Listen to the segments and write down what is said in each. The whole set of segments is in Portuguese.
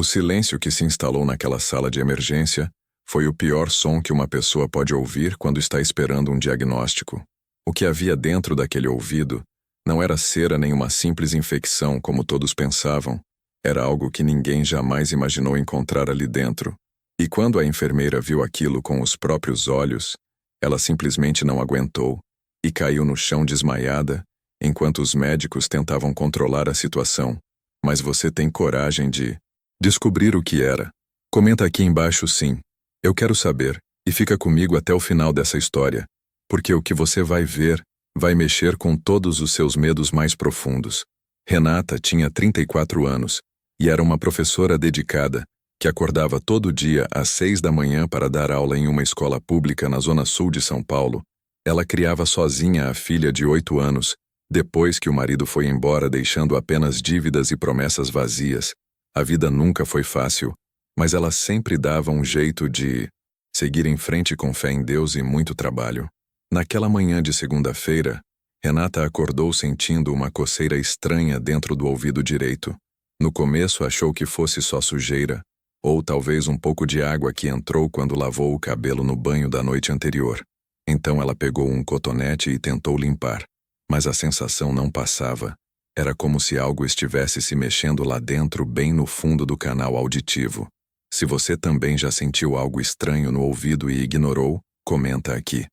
O silêncio que se instalou naquela sala de emergência foi o pior som que uma pessoa pode ouvir quando está esperando um diagnóstico. O que havia dentro daquele ouvido não era cera nem uma simples infecção, como todos pensavam. Era algo que ninguém jamais imaginou encontrar ali dentro. E quando a enfermeira viu aquilo com os próprios olhos, ela simplesmente não aguentou e caiu no chão desmaiada, enquanto os médicos tentavam controlar a situação. Mas você tem coragem de descobrir o que era? Comenta aqui embaixo sim. Eu quero saber, e fica comigo até o final dessa história, porque o que você vai ver vai mexer com todos os seus medos mais profundos. Renata tinha 34 anos e era uma professora dedicada que acordava todo dia às 6 da manhã para dar aula em uma escola pública na zona sul de São Paulo. Ela criava sozinha a filha de 8 anos, depois que o marido foi embora deixando apenas dívidas e promessas vazias. A vida nunca foi fácil, mas ela sempre dava um jeito de seguir em frente com fé em Deus e muito trabalho. Naquela manhã de segunda-feira, Renata acordou sentindo uma coceira estranha dentro do ouvido direito. No começo achou que fosse só sujeira, ou talvez um pouco de água que entrou quando lavou o cabelo no banho da noite anterior. Então ela pegou um cotonete e tentou limpar, mas a sensação não passava. Era como se algo estivesse se mexendo lá dentro, bem no fundo do canal auditivo. Se você também já sentiu algo estranho no ouvido e ignorou, comenta aqui.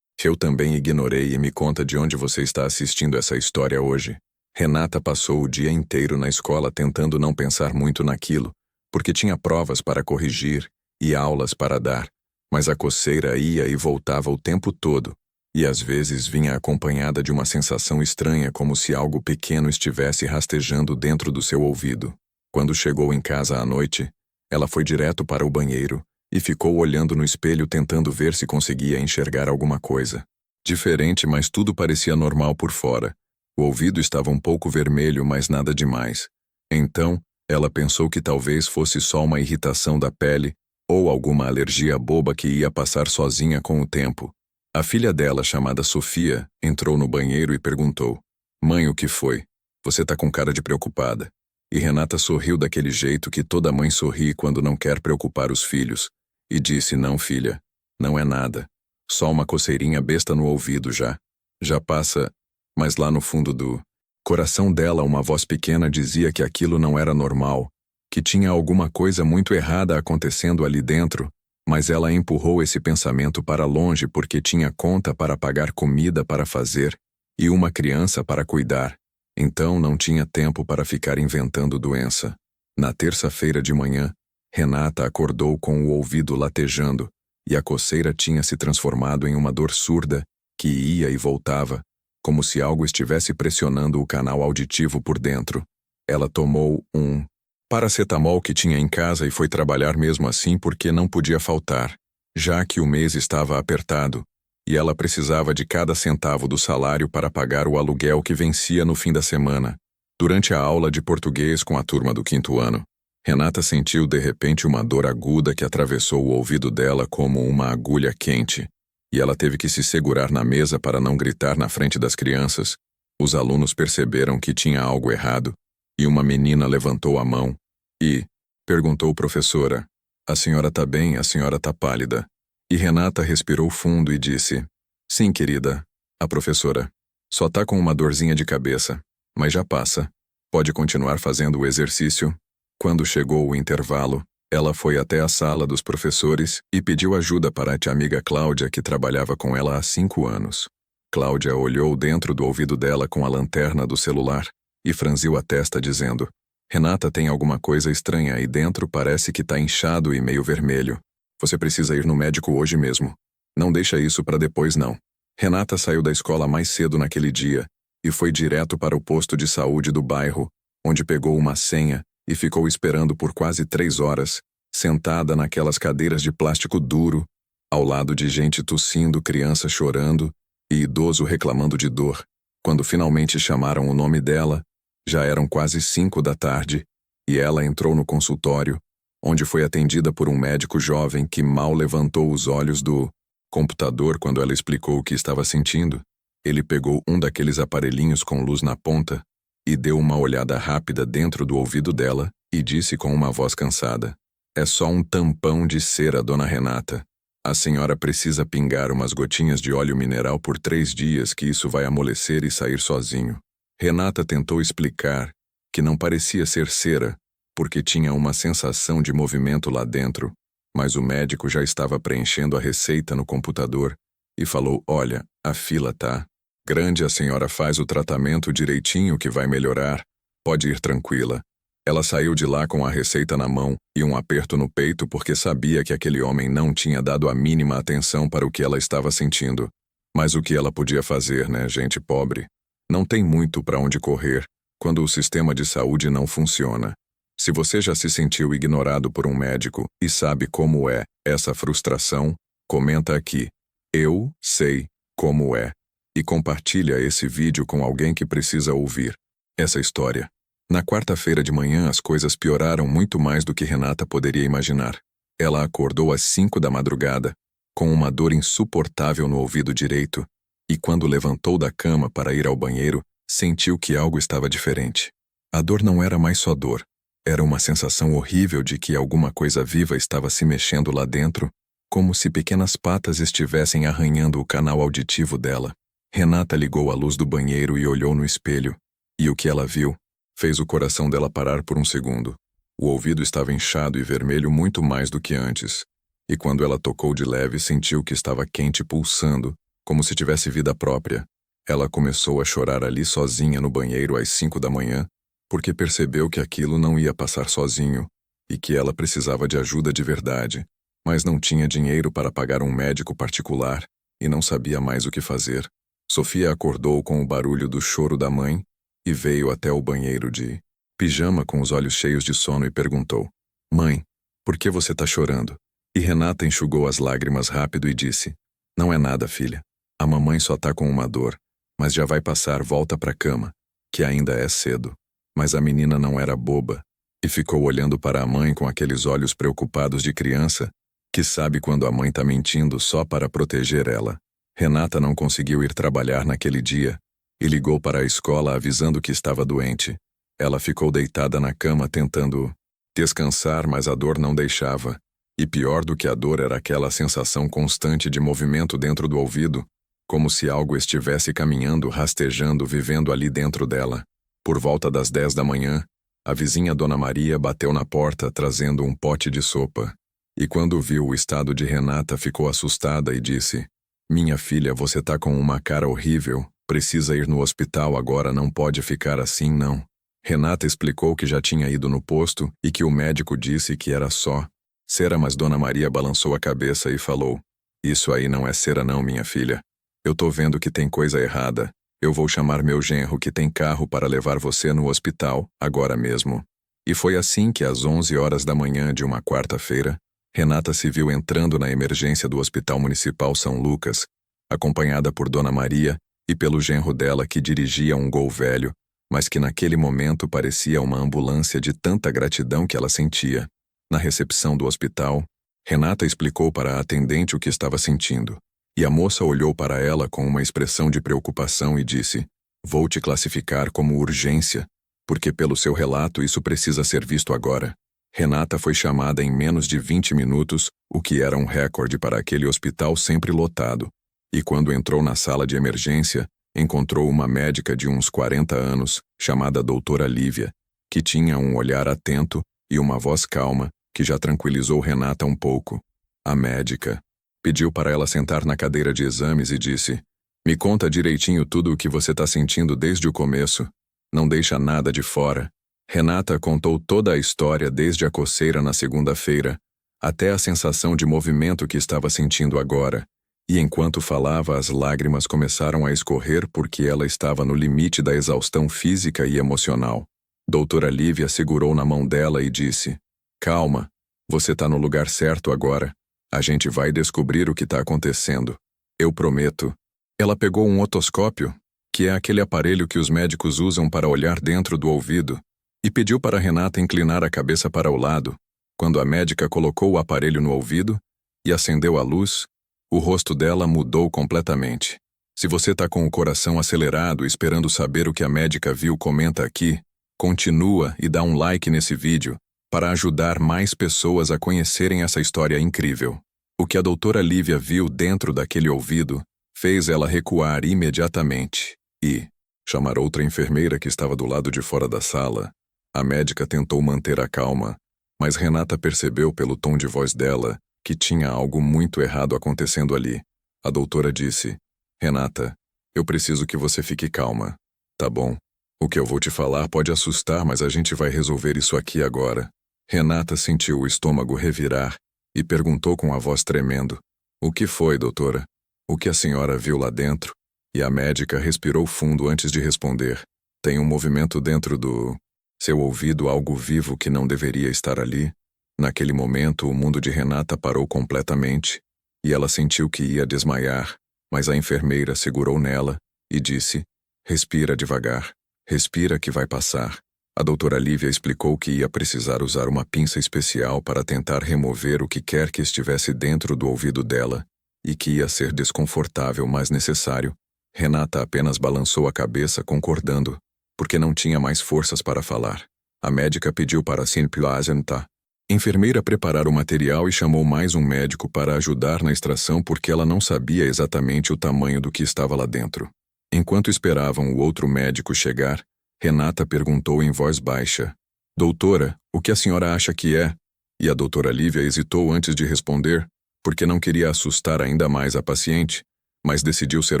Eu também ignorei e me conta de onde você está assistindo essa história hoje. Renata passou o dia inteiro na escola tentando não pensar muito naquilo, porque tinha provas para corrigir e aulas para dar, mas a coceira ia e voltava o tempo todo, e às vezes vinha acompanhada de uma sensação estranha como se algo pequeno estivesse rastejando dentro do seu ouvido. Quando chegou em casa à noite, ela foi direto para o banheiro e ficou olhando no espelho tentando ver se conseguia enxergar alguma coisa. Diferente, mas tudo parecia normal por fora. O ouvido estava um pouco vermelho, mas nada demais. Então, ela pensou que talvez fosse só uma irritação da pele ou alguma alergia boba que ia passar sozinha com o tempo. A filha dela, chamada Sofia, entrou no banheiro e perguntou: "Mãe, o que foi? Você tá com cara de preocupada." E Renata sorriu daquele jeito que toda mãe sorri quando não quer preocupar os filhos, e disse: "Não, filha, não é nada. Só uma coceirinha besta no ouvido já. Já passa." Mas lá no fundo do coração dela, uma voz pequena dizia que aquilo não era normal, que tinha alguma coisa muito errada acontecendo ali dentro, mas ela empurrou esse pensamento para longe porque tinha conta para pagar, comida para fazer e uma criança para cuidar. Então não tinha tempo para ficar inventando doença. Na terça-feira de manhã, Renata acordou com o ouvido latejando e a coceira tinha se transformado em uma dor surda que ia e voltava, como se algo estivesse pressionando o canal auditivo por dentro. Ela tomou um paracetamol que tinha em casa e foi trabalhar mesmo assim porque não podia faltar, já que o mês estava apertado e ela precisava de cada centavo do salário para pagar o aluguel que vencia no fim da semana. Durante a aula de português com a turma do 5º ano, Renata sentiu de repente uma dor aguda que atravessou o ouvido dela como uma agulha quente, e ela teve que se segurar na mesa para não gritar na frente das crianças. Os alunos perceberam que tinha algo errado, e uma menina levantou a mão e perguntou: "Professora, a senhora tá bem? A senhora tá pálida." E Renata respirou fundo e disse: "Sim, querida." A professora: "Só tá com uma dorzinha de cabeça, mas já passa. Pode continuar fazendo o exercício." Quando chegou o intervalo, ela foi até a sala dos professores e pediu ajuda para a tia amiga Cláudia, que trabalhava com ela há 5 anos. Cláudia olhou dentro do ouvido dela com a lanterna do celular e franziu a testa dizendo: "Renata, tem alguma coisa estranha aí dentro, parece que tá inchado e meio vermelho. Você precisa ir no médico hoje mesmo. Não deixa isso para depois não." Renata saiu da escola mais cedo naquele dia e foi direto para o posto de saúde do bairro, onde pegou uma senha e ficou esperando por quase 3 horas, sentada naquelas cadeiras de plástico duro, ao lado de gente tossindo, criança chorando e idoso reclamando de dor. Quando finalmente chamaram o nome dela, já eram quase 5 da tarde, e ela entrou no consultório, onde foi atendida por um médico jovem que mal levantou os olhos do computador quando ela explicou o que estava sentindo. Ele pegou um daqueles aparelhinhos com luz na ponta e deu uma olhada rápida dentro do ouvido dela e disse com uma voz cansada: é só um tampão de cera, dona Renata. A senhora precisa pingar umas gotinhas de óleo mineral por 3 dias que isso vai amolecer e sair sozinho. Renata tentou explicar que não parecia ser cera, porque tinha uma sensação de movimento lá dentro, mas o médico já estava preenchendo a receita no computador e falou: olha, a fila tá grande, a senhora faz o tratamento direitinho que vai melhorar, pode ir tranquila. Ela saiu de lá com a receita na mão e um aperto no peito porque sabia que aquele homem não tinha dado a mínima atenção para o que ela estava sentindo. Mas o que ela podia fazer, né, gente pobre? Não tem muito para onde correr quando o sistema de saúde não funciona. Se você já se sentiu ignorado por um médico e sabe como é essa frustração, comenta aqui: eu sei como é. E compartilha esse vídeo com alguém que precisa ouvir essa história. Na quarta-feira de manhã as coisas pioraram muito mais do que Renata poderia imaginar. Ela acordou às 5 da madrugada, com uma dor insuportável no ouvido direito, e quando levantou da cama para ir ao banheiro, sentiu que algo estava diferente. A dor não era mais só dor. Era uma sensação horrível de que alguma coisa viva estava se mexendo lá dentro, como se pequenas patas estivessem arranhando o canal auditivo dela. Renata ligou a luz do banheiro e olhou no espelho, e o que ela viu fez o coração dela parar por um segundo. O ouvido estava inchado e vermelho muito mais do que antes, e quando ela tocou de leve sentiu que estava quente pulsando, como se tivesse vida própria. Ela começou a chorar ali sozinha no banheiro às 5 da manhã, porque percebeu que aquilo não ia passar sozinho, e que ela precisava de ajuda de verdade, mas não tinha dinheiro para pagar um médico particular, e não sabia mais o que fazer. Sofia acordou com o barulho do choro da mãe, e veio até o banheiro de pijama com os olhos cheios de sono e perguntou: mãe, por que você está chorando? E Renata enxugou as lágrimas rápido e disse: não é nada, filha. A mamãe só tá com uma dor, mas já vai passar, volta pra cama, que ainda é cedo. Mas a menina não era boba, e ficou olhando para a mãe com aqueles olhos preocupados de criança, que sabe quando a mãe tá mentindo só para proteger ela. Renata não conseguiu ir trabalhar naquele dia, e ligou para a escola avisando que estava doente. Ela ficou deitada na cama tentando descansar, mas a dor não deixava. E pior do que a dor era aquela sensação constante de movimento dentro do ouvido, como se algo estivesse caminhando, rastejando, vivendo ali dentro dela. Por volta das 10 da manhã, a vizinha Dona Maria bateu na porta trazendo um pote de sopa. E quando viu o estado de Renata, ficou assustada e disse: minha filha, você tá com uma cara horrível. Precisa ir no hospital agora, não pode ficar assim, não. Renata explicou que já tinha ido no posto e que o médico disse que era só cera, mas Dona Maria balançou a cabeça e falou: isso aí não é cera não, minha filha. Eu tô vendo que tem coisa errada. Eu vou chamar meu genro que tem carro para levar você no hospital, agora mesmo. E foi assim que às 11 horas da manhã de uma quarta-feira, Renata se viu entrando na emergência do Hospital Municipal São Lucas, acompanhada por Dona Maria e pelo genro dela que dirigia um Gol velho, mas que naquele momento parecia uma ambulância de tanta gratidão que ela sentia. Na recepção do hospital, Renata explicou para a atendente o que estava sentindo, e a moça olhou para ela com uma expressão de preocupação e disse: vou te classificar como urgência, porque pelo seu relato isso precisa ser visto agora. Renata foi chamada em menos de 20 minutos, o que era um recorde para aquele hospital sempre lotado. E quando entrou na sala de emergência, encontrou uma médica de uns 40 anos, chamada doutora Lívia, que tinha um olhar atento e uma voz calma, que já tranquilizou Renata um pouco. A médica pediu para ela sentar na cadeira de exames e disse: me conta direitinho tudo o que você está sentindo desde o começo. Não deixa nada de fora. Renata contou toda a história desde a coceira na segunda-feira, até a sensação de movimento que estava sentindo agora. E enquanto falava, as lágrimas começaram a escorrer porque ela estava no limite da exaustão física e emocional. Doutora Lívia segurou na mão dela e disse: calma, você está no lugar certo agora. A gente vai descobrir o que está acontecendo. Eu prometo. Ela pegou um otoscópio, que é aquele aparelho que os médicos usam para olhar dentro do ouvido, e pediu para Renata inclinar a cabeça para o lado. Quando a médica colocou o aparelho no ouvido e acendeu a luz, o rosto dela mudou completamente. Se você está com o coração acelerado esperando saber o que a médica viu, comenta aqui, Continua e dá um like nesse vídeo para ajudar mais pessoas a conhecerem essa história incrível. O que a doutora Lívia viu dentro daquele ouvido fez ela recuar imediatamente e chamar outra enfermeira que estava do lado de fora da sala. A médica tentou manter a calma, mas Renata percebeu pelo tom de voz dela que tinha algo muito errado acontecendo ali. A doutora disse: Renata, eu preciso que você fique calma. Tá bom? O que eu vou te falar pode assustar, mas a gente vai resolver isso aqui agora. Renata sentiu o estômago revirar e perguntou com a voz tremendo: O que foi, doutora? O que a senhora viu lá dentro? E a médica respirou fundo antes de responder: Tem um movimento dentro do seu ouvido, algo vivo que não deveria estar ali. Naquele momento, o mundo de Renata parou completamente e ela sentiu que ia desmaiar, mas a enfermeira segurou nela e disse: Respira devagar. Respira que vai passar. A doutora Lívia explicou que ia precisar usar uma pinça especial para tentar remover o que quer que estivesse dentro do ouvido dela e que ia ser desconfortável, mas necessário. Renata apenas balançou a cabeça concordando, porque não tinha mais forças para falar. A médica pediu para se apresentar. A enfermeira preparar o material e chamou mais um médico para ajudar na extração porque ela não sabia exatamente o tamanho do que estava lá dentro. Enquanto esperavam o outro médico chegar, Renata perguntou em voz baixa: Doutora, o que a senhora acha que é? E a doutora Lívia hesitou antes de responder, porque não queria assustar ainda mais a paciente, mas decidiu ser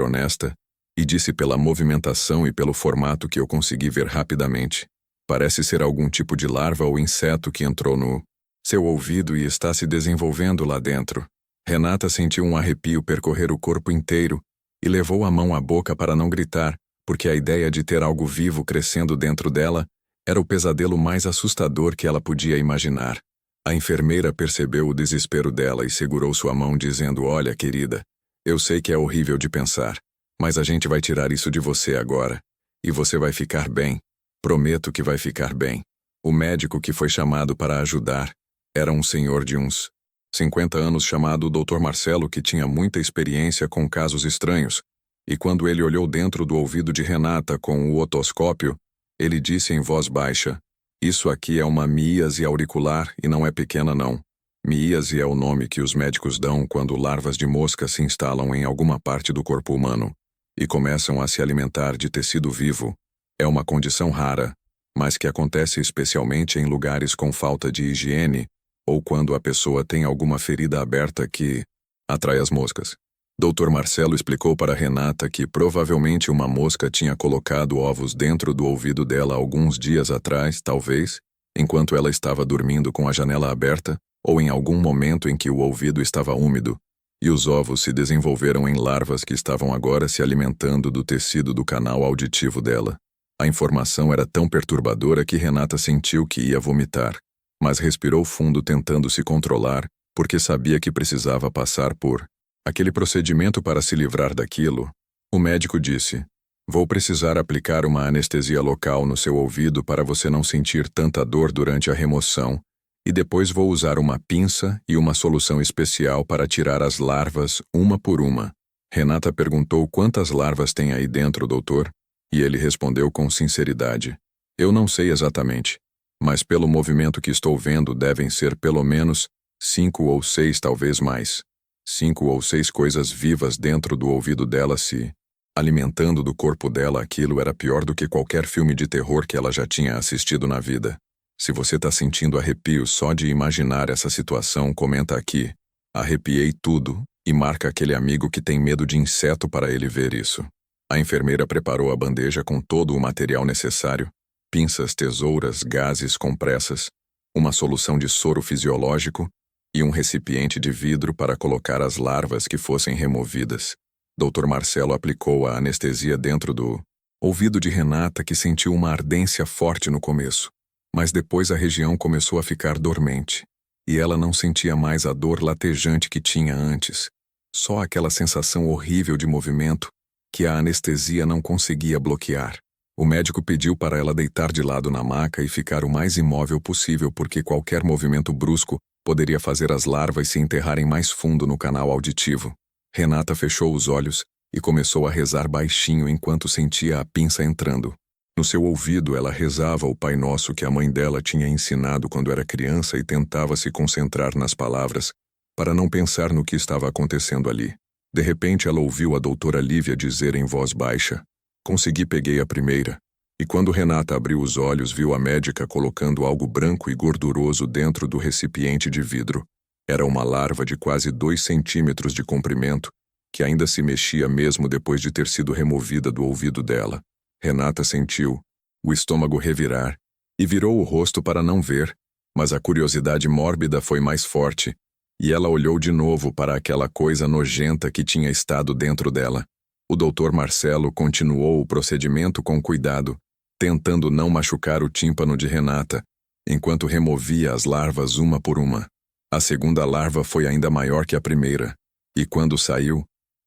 honesta, e disse pela movimentação e pelo formato que eu consegui ver rapidamente: Parece ser algum tipo de larva ou inseto que entrou no seu ouvido e está se desenvolvendo lá dentro. Renata sentiu um arrepio percorrer o corpo inteiro e levou a mão à boca para não gritar, porque a ideia de ter algo vivo crescendo dentro dela era o pesadelo mais assustador que ela podia imaginar. A enfermeira percebeu o desespero dela e segurou sua mão dizendo: Olha, querida, eu sei que é horrível de pensar, mas a gente vai tirar isso de você agora. E você vai ficar bem. Prometo que vai ficar bem. O médico que foi chamado para ajudar era um senhor de uns 50 anos chamado Dr. Marcelo, que tinha muita experiência com casos estranhos, e quando ele olhou dentro do ouvido de Renata com o otoscópio, ele disse em voz baixa: Isso aqui é uma míase auricular e não é pequena não. Míase é o nome que os médicos dão quando larvas de mosca se instalam em alguma parte do corpo humano e começam a se alimentar de tecido vivo. É uma condição rara, mas que acontece especialmente em lugares com falta de higiene ou quando a pessoa tem alguma ferida aberta que atrai as moscas. Dr. Marcelo explicou para Renata que provavelmente uma mosca tinha colocado ovos dentro do ouvido dela alguns dias atrás, talvez, enquanto ela estava dormindo com a janela aberta, ou em algum momento em que o ouvido estava úmido, e os ovos se desenvolveram em larvas que estavam agora se alimentando do tecido do canal auditivo dela. A informação era tão perturbadora que Renata sentiu que ia vomitar, mas respirou fundo tentando se controlar, porque sabia que precisava passar por aquele procedimento para se livrar daquilo. O médico disse: Vou precisar aplicar uma anestesia local no seu ouvido para você não sentir tanta dor durante a remoção, e depois vou usar uma pinça e uma solução especial para tirar as larvas uma por uma. Renata perguntou quantas larvas tem aí dentro, doutor, e ele respondeu com sinceridade: Eu não sei exatamente, mas pelo movimento que estou vendo devem ser pelo menos 5 ou 6, talvez mais. 5 ou 6 coisas vivas dentro do ouvido dela se alimentando do corpo dela. Aquilo era pior do que qualquer filme de terror que ela já tinha assistido na vida. Se você tá sentindo arrepios só de imaginar essa situação, comenta aqui: Arrepiei tudo, e marca aquele amigo que tem medo de inseto para ele ver isso. A enfermeira preparou a bandeja com todo o material necessário: pinças, tesouras, gases, compressas, uma solução de soro fisiológico e um recipiente de vidro para colocar as larvas que fossem removidas. Dr. Marcelo aplicou a anestesia dentro do ouvido de Renata, que sentiu uma ardência forte no começo, mas depois a região começou a ficar dormente, e ela não sentia mais a dor latejante que tinha antes, só aquela sensação horrível de movimento que a anestesia não conseguia bloquear. O médico pediu para ela deitar de lado na maca e ficar o mais imóvel possível, porque qualquer movimento brusco poderia fazer as larvas se enterrarem mais fundo no canal auditivo. Renata fechou os olhos e começou a rezar baixinho enquanto sentia a pinça entrando No seu ouvido, ela rezava o Pai Nosso que a mãe dela tinha ensinado quando era criança e tentava se concentrar nas palavras, para não pensar no que estava acontecendo ali. De repente, ela ouviu a doutora Lívia dizer em voz baixa: "Consegui, peguei a primeira." E quando Renata abriu os olhos, viu a médica colocando algo branco e gorduroso dentro do recipiente de vidro. Era uma larva de quase 2 centímetros de comprimento, que ainda se mexia mesmo depois de ter sido removida do ouvido dela. Renata sentiu o estômago revirar e virou o rosto para não ver, mas a curiosidade mórbida foi mais forte, e ela olhou de novo para aquela coisa nojenta que tinha estado dentro dela. O Dr. Marcelo continuou o procedimento com cuidado, tentando não machucar o tímpano de Renata, enquanto removia as larvas uma por uma. A segunda larva foi ainda maior que a primeira, e quando saiu,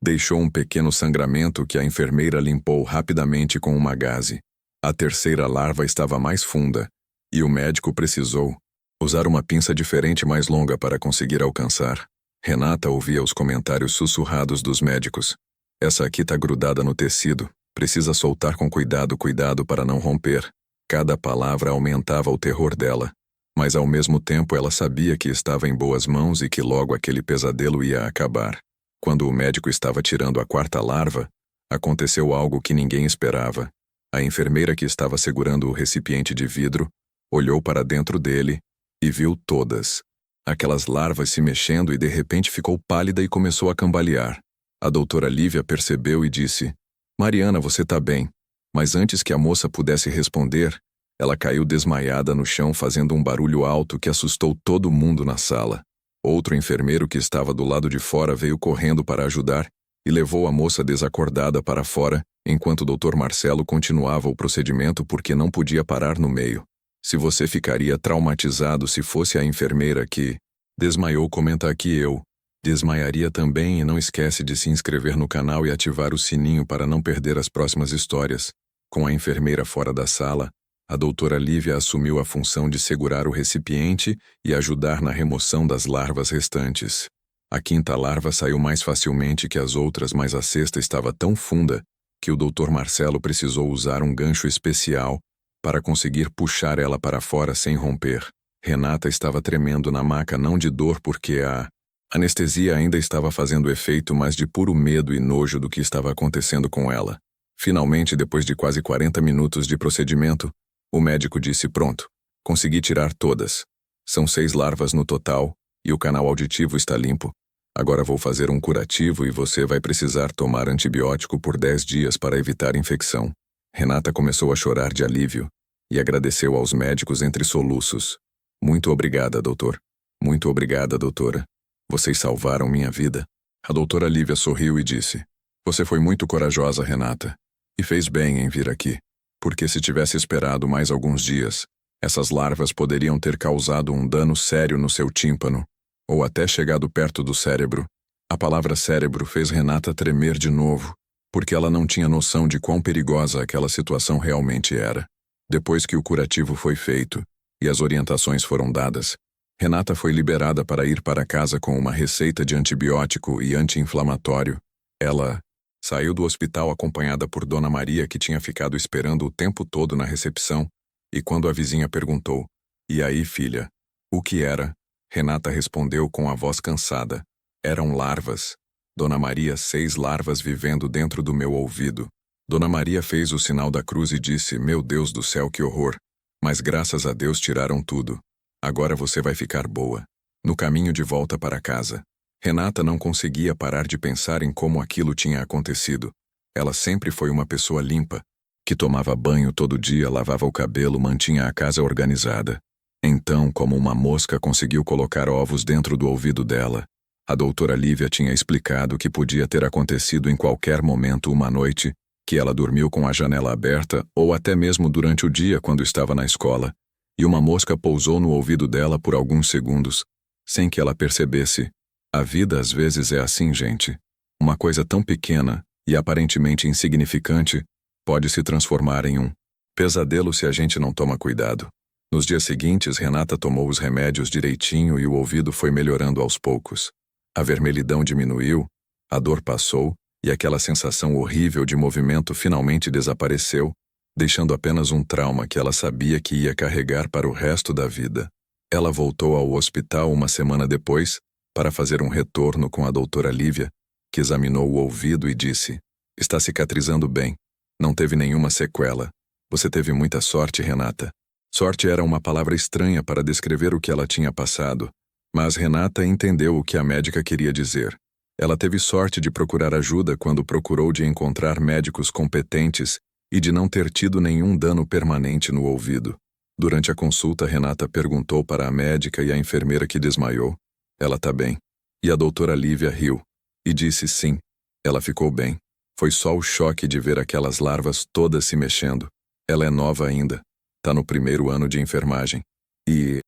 deixou um pequeno sangramento que a enfermeira limpou rapidamente com uma gaze. A terceira larva estava mais funda, e o médico precisou usar uma pinça diferente mais longa para conseguir alcançar. Renata ouvia os comentários sussurrados dos médicos. "Essa aqui tá grudada no tecido. Precisa soltar com cuidado, cuidado para não romper." Cada palavra aumentava o terror dela, mas ao mesmo tempo ela sabia que estava em boas mãos e que logo aquele pesadelo ia acabar. Quando o médico estava tirando a quarta larva, aconteceu algo que ninguém esperava. A enfermeira que estava segurando o recipiente de vidro olhou para dentro dele e viu todas aquelas larvas se mexendo e de repente ficou pálida e começou a cambalear. A doutora Lívia percebeu e disse: "Mariana, você tá bem." Mas antes que a moça pudesse responder, ela caiu desmaiada no chão fazendo um barulho alto que assustou todo mundo na sala. Outro enfermeiro que estava do lado de fora veio correndo para ajudar e levou a moça desacordada para fora, enquanto o Dr. Marcelo continuava o procedimento porque não podia parar no meio. "Se você ficaria traumatizado se fosse a enfermeira que desmaiou, comenta aqui eu. Desmaiaria também, e não esquece de se inscrever no canal e ativar o sininho para não perder as próximas histórias." Com a enfermeira fora da sala, a doutora Lívia assumiu a função de segurar o recipiente e ajudar na remoção das larvas restantes. A quinta larva saiu mais facilmente que as outras, mas a sexta estava tão funda que o Dr. Marcelo precisou usar um gancho especial para conseguir puxar ela para fora sem romper. Renata estava tremendo na maca, não de dor porque a anestesia ainda estava fazendo efeito, mas de puro medo e nojo do que estava acontecendo com ela. Finalmente, depois de quase 40 minutos de procedimento, o médico disse: "Pronto, consegui tirar todas. São 6 larvas no total, e o canal auditivo está limpo. Agora vou fazer um curativo e você vai precisar tomar antibiótico por 10 dias para evitar infecção." Renata começou a chorar de alívio e agradeceu aos médicos entre soluços. "Muito obrigada, doutor. Muito obrigada, doutora. Vocês salvaram minha vida." A doutora Lívia sorriu e disse: "Você foi muito corajosa, Renata, e fez bem em vir aqui, porque se tivesse esperado mais alguns dias, essas larvas poderiam ter causado um dano sério no seu tímpano, ou até chegado perto do cérebro." A palavra cérebro fez Renata tremer de novo, porque ela não tinha noção de quão perigosa aquela situação realmente era. Depois que o curativo foi feito e as orientações foram dadas, Renata foi liberada para ir para casa com uma receita de antibiótico e anti-inflamatório. Ela saiu do hospital acompanhada por Dona Maria, que tinha ficado esperando o tempo todo na recepção, e quando a vizinha perguntou: "E aí, filha, o que era?", Renata respondeu com a voz cansada: "Eram larvas. Dona Maria, 6 larvas vivendo dentro do meu ouvido." Dona Maria fez o sinal da cruz e disse: "Meu Deus do céu, que horror! Mas graças a Deus tiraram tudo. Agora você vai ficar boa." No caminho de volta para casa, Renata não conseguia parar de pensar em como aquilo tinha acontecido. Ela sempre foi uma pessoa limpa, que tomava banho todo dia, lavava o cabelo, mantinha a casa organizada. Então, como uma mosca conseguiu colocar ovos dentro do ouvido dela, a doutora Lívia tinha explicado que podia ter acontecido em qualquer momento uma noite, que ela dormiu com a janela aberta ou até mesmo durante o dia quando estava na escola, e uma mosca pousou no ouvido dela por alguns segundos, sem que ela percebesse. A vida às vezes é assim, gente. Uma coisa tão pequena e aparentemente insignificante pode se transformar em um pesadelo se a gente não toma cuidado. Nos dias seguintes, Renata tomou os remédios direitinho e o ouvido foi melhorando aos poucos. A vermelhidão diminuiu, a dor passou e aquela sensação horrível de movimento finalmente desapareceu, deixando apenas um trauma que ela sabia que ia carregar para o resto da vida. Ela voltou ao hospital uma semana depois para fazer um retorno com a doutora Lívia, que examinou o ouvido e disse: "Está cicatrizando bem. Não teve nenhuma sequela. Você teve muita sorte, Renata." Sorte era uma palavra estranha para descrever o que ela tinha passado, mas Renata entendeu o que a médica queria dizer. Ela teve sorte de procurar ajuda quando procurou de encontrar médicos competentes e de não ter tido nenhum dano permanente no ouvido. Durante a consulta, Renata perguntou para a médica e a enfermeira que desmaiou: "Ela tá bem?" E a doutora Lívia riu e disse sim, ela ficou bem. Foi só o choque de ver aquelas larvas todas se mexendo. Ela é nova ainda, tá no primeiro ano de enfermagem. E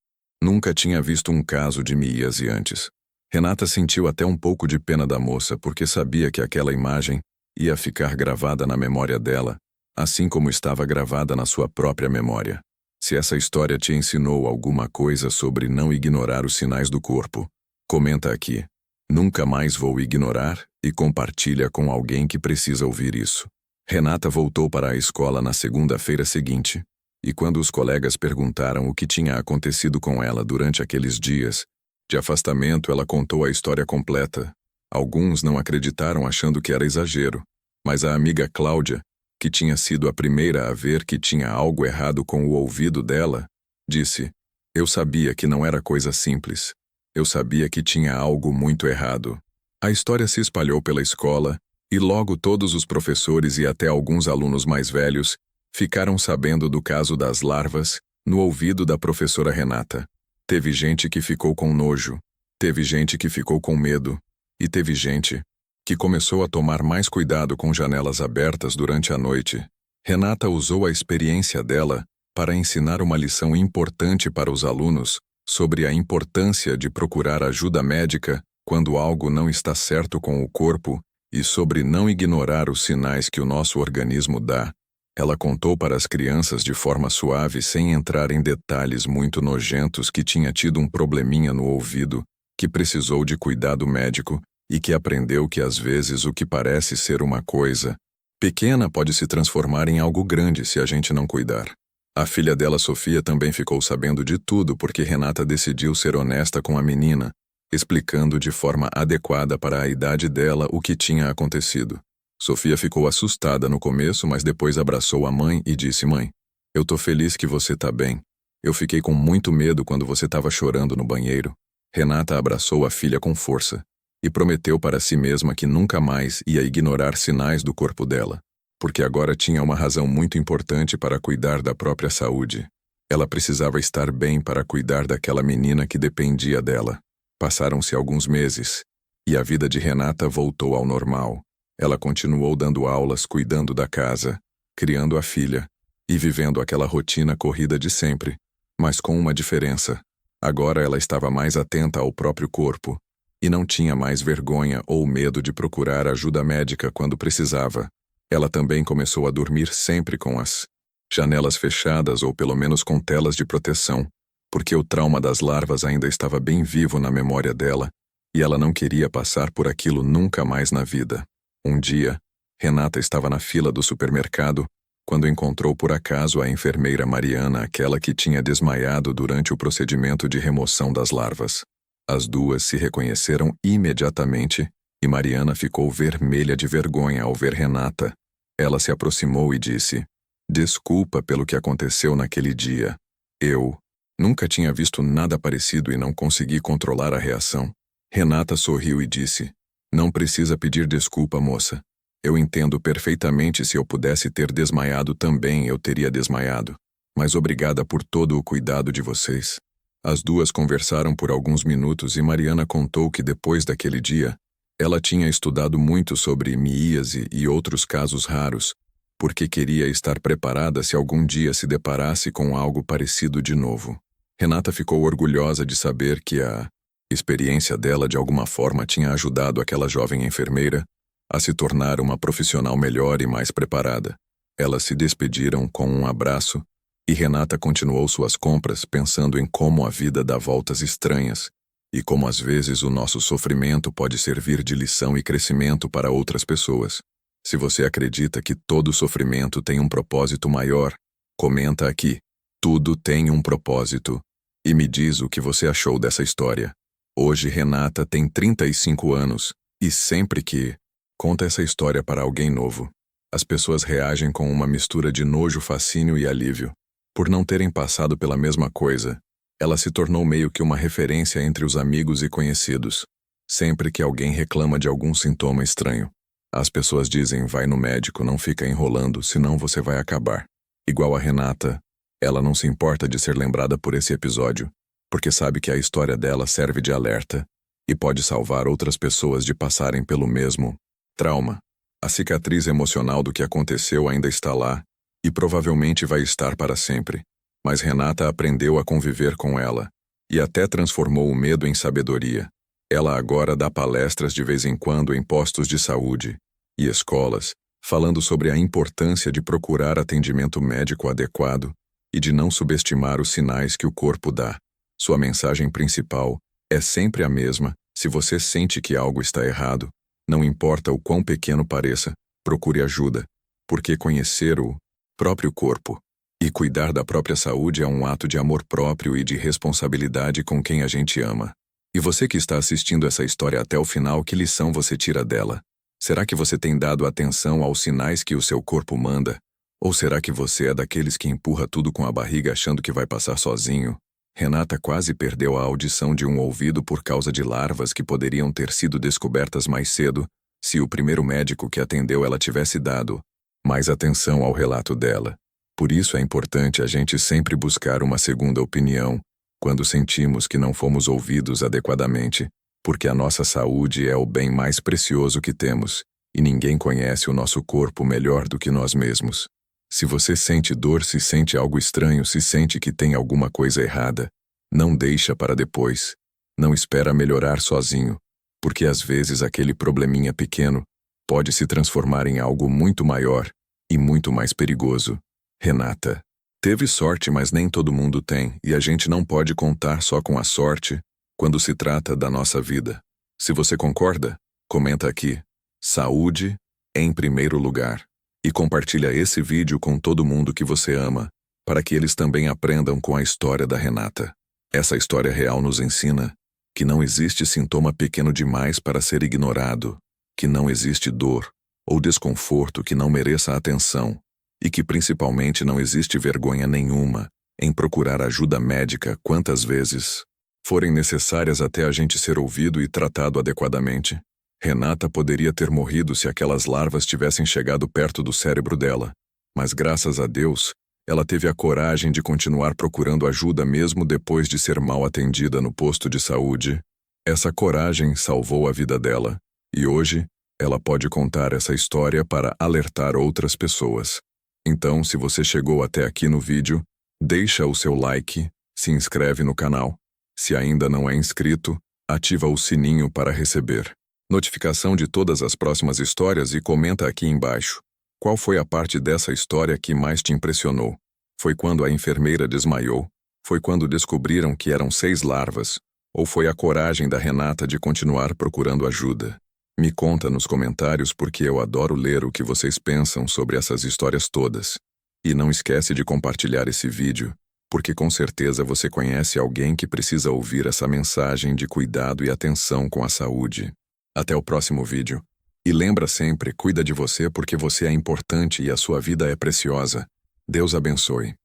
nunca tinha visto um caso de miíase antes. Renata sentiu até um pouco de pena da moça porque sabia que aquela imagem ia ficar gravada na memória dela, assim como estava gravada na sua própria memória. Se essa história te ensinou alguma coisa sobre não ignorar os sinais do corpo, comenta aqui. Nunca mais vou ignorar e compartilha com alguém que precisa ouvir isso. Renata voltou para a escola na segunda-feira seguinte, e quando os colegas perguntaram o que tinha acontecido com ela durante aqueles dias de afastamento, ela contou a história completa. Alguns não acreditaram achando que era exagero, mas a amiga Cláudia, que tinha sido a primeira a ver que tinha algo errado com o ouvido dela, disse: "Eu sabia que não era coisa simples. Eu sabia que tinha algo muito errado." A história se espalhou pela escola, e logo todos os professores e até alguns alunos mais velhos ficaram sabendo do caso das larvas no ouvido da professora Renata. Teve gente que ficou com nojo, teve gente que ficou com medo, e teve gente que começou a tomar mais cuidado com janelas abertas durante a noite. Renata usou a experiência dela para ensinar uma lição importante para os alunos sobre a importância de procurar ajuda médica quando algo não está certo com o corpo e sobre não ignorar os sinais que o nosso organismo dá. Ela contou para as crianças de forma suave, sem entrar em detalhes muito nojentos, que tinha tido um probleminha no ouvido, que precisou de cuidado médico e que aprendeu que às vezes o que parece ser uma coisa pequena pode se transformar em algo grande se a gente não cuidar. A filha dela, Sofia, também ficou sabendo de tudo porque Renata decidiu ser honesta com a menina, explicando de forma adequada para a idade dela o que tinha acontecido. Sofia ficou assustada no começo, mas depois abraçou a mãe e disse: "Mãe, eu tô feliz que você tá bem. Eu fiquei com muito medo quando você estava chorando no banheiro." Renata abraçou a filha com força e prometeu para si mesma que nunca mais ia ignorar sinais do corpo dela, porque agora tinha uma razão muito importante para cuidar da própria saúde. Ela precisava estar bem para cuidar daquela menina que dependia dela. Passaram-se alguns meses, e a vida de Renata voltou ao normal. Ela continuou dando aulas, cuidando da casa, criando a filha e vivendo aquela rotina corrida de sempre, mas com uma diferença. Agora ela estava mais atenta ao próprio corpo e não tinha mais vergonha ou medo de procurar ajuda médica quando precisava. Ela também começou a dormir sempre com as janelas fechadas ou pelo menos com telas de proteção, porque o trauma das larvas ainda estava bem vivo na memória dela e ela não queria passar por aquilo nunca mais na vida. Um dia, Renata estava na fila do supermercado quando encontrou por acaso a enfermeira Mariana, aquela que tinha desmaiado durante o procedimento de remoção das larvas. As duas se reconheceram imediatamente e Mariana ficou vermelha de vergonha ao ver Renata. Ela se aproximou e disse: "Desculpa pelo que aconteceu naquele dia. Eu nunca tinha visto nada parecido e não consegui controlar a reação." Renata sorriu e disse: "Não precisa pedir desculpa, moça. Eu entendo perfeitamente, se eu pudesse ter desmaiado também, eu teria desmaiado. Mas obrigada por todo o cuidado de vocês." As duas conversaram por alguns minutos e Mariana contou que depois daquele dia, ela tinha estudado muito sobre miíase e outros casos raros, porque queria estar preparada se algum dia se deparasse com algo parecido de novo. Renata ficou orgulhosa de saber que a experiência dela de alguma forma tinha ajudado aquela jovem enfermeira a se tornar uma profissional melhor e mais preparada. Elas se despediram com um abraço e Renata continuou suas compras, pensando em como a vida dá voltas estranhas e como às vezes o nosso sofrimento pode servir de lição e crescimento para outras pessoas. Se você acredita que todo sofrimento tem um propósito maior, comenta aqui. Tudo tem um propósito. E me diz o que você achou dessa história. Hoje Renata tem 35 anos e sempre que conta essa história para alguém novo, as pessoas reagem com uma mistura de nojo, fascínio e alívio. Por não terem passado pela mesma coisa, ela se tornou meio que uma referência entre os amigos e conhecidos. Sempre que alguém reclama de algum sintoma estranho, as pessoas dizem: vai no médico, não fica enrolando, senão você vai acabar. Igual a Renata, ela não se importa de ser lembrada por esse episódio, porque sabe que a história dela serve de alerta e pode salvar outras pessoas de passarem pelo mesmo trauma. A cicatriz emocional do que aconteceu ainda está lá e provavelmente vai estar para sempre. Mas Renata aprendeu a conviver com ela e até transformou o medo em sabedoria. Ela agora dá palestras de vez em quando em postos de saúde e escolas, falando sobre a importância de procurar atendimento médico adequado e de não subestimar os sinais que o corpo dá. Sua mensagem principal é sempre a mesma: se você sente que algo está errado, não importa o quão pequeno pareça, procure ajuda, porque conhecer o próprio corpo e cuidar da própria saúde é um ato de amor próprio e de responsabilidade com quem a gente ama. E você que está assistindo essa história até o final, que lição você tira dela? Será que você tem dado atenção aos sinais que o seu corpo manda? Ou será que você é daqueles que empurra tudo com a barriga achando que vai passar sozinho? Renata quase perdeu a audição de um ouvido por causa de larvas que poderiam ter sido descobertas mais cedo se o primeiro médico que atendeu ela tivesse dado mais atenção ao relato dela. Por isso é importante a gente sempre buscar uma segunda opinião quando sentimos que não fomos ouvidos adequadamente, porque a nossa saúde é o bem mais precioso que temos, e ninguém conhece o nosso corpo melhor do que nós mesmos. Se você sente dor, se sente algo estranho, se sente que tem alguma coisa errada, não deixa para depois. Não espera melhorar sozinho, porque às vezes aquele probleminha pequeno pode se transformar em algo muito maior e muito mais perigoso. Renata teve sorte, mas nem todo mundo tem, e a gente não pode contar só com a sorte quando se trata da nossa vida. Se você concorda, comenta aqui. Saúde em primeiro lugar. E compartilha esse vídeo com todo mundo que você ama, para que eles também aprendam com a história da Renata. Essa história real nos ensina que não existe sintoma pequeno demais para ser ignorado, que não existe dor ou desconforto que não mereça atenção, e que principalmente não existe vergonha nenhuma em procurar ajuda médica quantas vezes forem necessárias até a gente ser ouvido e tratado adequadamente. Renata poderia ter morrido se aquelas larvas tivessem chegado perto do cérebro dela, mas graças a Deus, ela teve a coragem de continuar procurando ajuda mesmo depois de ser mal atendida no posto de saúde. Essa coragem salvou a vida dela, e hoje ela pode contar essa história para alertar outras pessoas. Então, se você chegou até aqui no vídeo, deixa o seu like, se inscreve no canal. Se ainda não é inscrito, ativa o sininho para receber notificação de todas as próximas histórias e comenta aqui embaixo. Qual foi a parte dessa história que mais te impressionou? Foi quando a enfermeira desmaiou? Foi quando descobriram que eram 6 larvas? Ou foi a coragem da Renata de continuar procurando ajuda? Me conta nos comentários, porque eu adoro ler o que vocês pensam sobre essas histórias todas. E não esquece de compartilhar esse vídeo, porque com certeza você conhece alguém que precisa ouvir essa mensagem de cuidado e atenção com a saúde. Até o próximo vídeo. E lembra sempre, cuida de você porque você é importante e a sua vida é preciosa. Deus abençoe.